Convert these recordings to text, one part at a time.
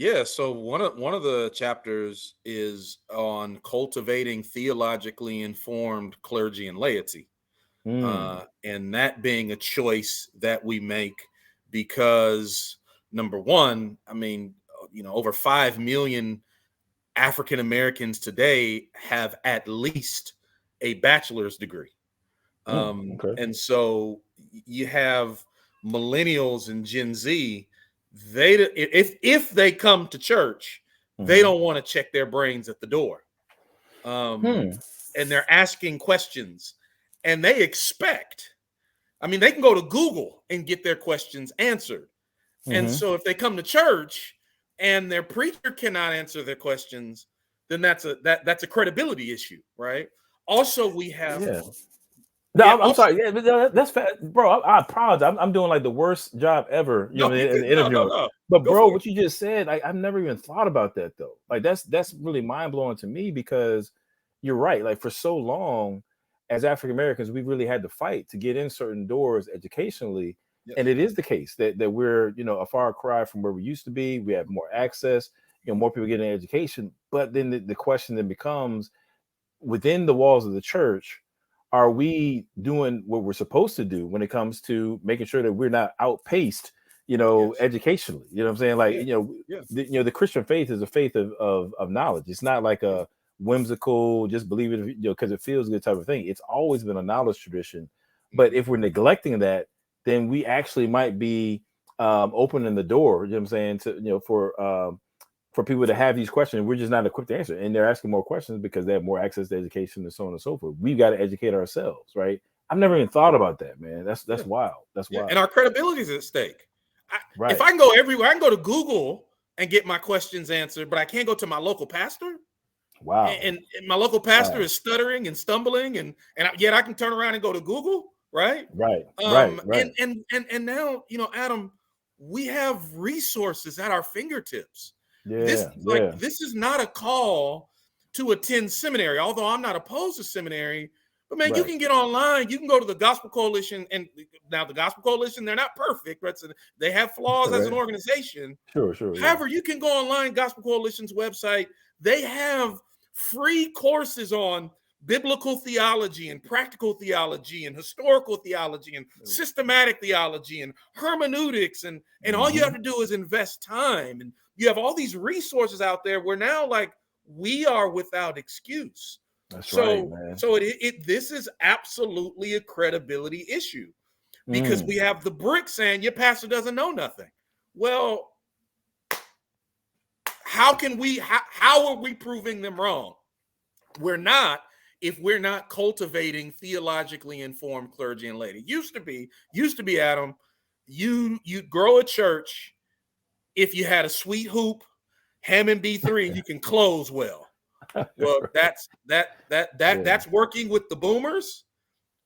Yeah, so one of the chapters is on cultivating theologically informed clergy and laity. Mm. And that being a choice that we make because number one, I mean, over 5 million African Americans today have at least a bachelor's degree. Okay. And so you have millennials and Gen Z, if they come to church, they don't want to check their brains at the door. And they're asking questions and they expect, I mean, they can go to Google and get their questions answered. And so if they come to church and their preacher cannot answer their questions, then that's a credibility issue, right? Also, we have No, I'm sorry. Yeah, but that's bro. I apologize. I'm doing like the worst job ever. You know, in interviewing. No. But Go bro, for what you just said, I've never even thought about that though. Like that's really mind blowing to me because you're right. Like for so long, as African Americans, we really had to fight to get in certain doors educationally. Yes. And it is the case that we're, a far cry from where we used to be. We have more access, more people getting education. But then the question then becomes, within the walls of the church, are we doing what we're supposed to do when it comes to making sure that we're not outpaced, educationally? You know what I'm saying? Like, the Christian faith is a faith of knowledge. It's not like a whimsical, just believe it, because it feels good type of thing. It's always been a knowledge tradition. But if we're neglecting that, then we actually might be opening the door, you know what I'm saying, to, for people to have these questions. We're just not equipped to answer, and they're asking more questions because they have more access to education and so on and so forth. We've got to educate ourselves, right? I've never even thought about that, man. That's wild. That's wild. And our credibility is at stake. Right. If I can go everywhere, I can go to Google and get my questions answered, but I can't go to my local pastor. Wow. And my local pastor is stuttering and stumbling, and yet I can turn around and go to Google, right? Right. And now, Adam, we have resources at our fingertips. This is not a call to attend seminary, although I'm not opposed to seminary. But man, you can get online. You can go to the Gospel Coalition, and now the Gospel Coalition, they're not perfect, right? So they have flaws as an organization. Sure. However, you can go online, Gospel Coalition's website. They have free courses on biblical theology and practical theology and historical theology and systematic theology and hermeneutics. And all you have to do is invest time. And you have all these resources out there where now, like, we are without excuse. That's right, man. So this is absolutely a credibility issue because we have the brick saying your pastor doesn't know nothing. Well, how are we proving them wrong? We're not, if we're not cultivating theologically informed clergy and laity. Used to be, Adam, you'd grow a church if you had a sweet hoop, Hammond B3, you can close well. Well, that's working with the boomers,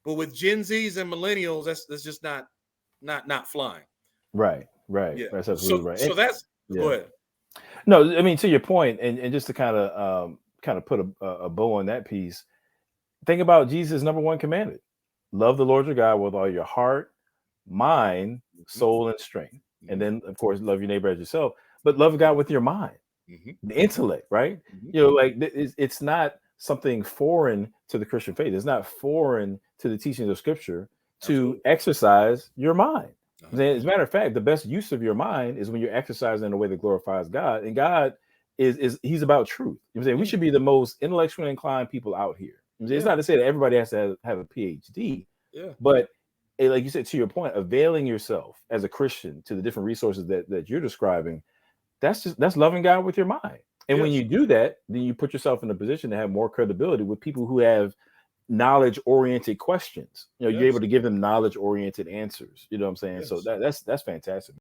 but with Gen Zs and millennials, that's just not flying. Right. Yeah. That's absolutely right. So that's go ahead. No, I mean, to your point, and just to kind of put a bow on that piece, think about Jesus' number one commandment: love the Lord your God with all your heart, mind, soul, and strength. And then, of course, love your neighbor as yourself, but love God with your mind, the intellect, right? Like it's not something foreign to the Christian faith. It's not foreign to the teachings of Scripture to exercise your mind. As a matter of fact, the best use of your mind is when you're exercising in a way that glorifies God. And God he's about truth. You know what I'm saying? We should be the most intellectually inclined people out here. It's not to say that everybody has to have a PhD, but like you said, to your point, availing yourself as a Christian to the different resources that you're describing, that's loving God with your mind. And when you do that, then you put yourself in a position to have more credibility with people who have knowledge-oriented questions. You're able to give them knowledge-oriented answers. You know what I'm saying? So that's fantastic.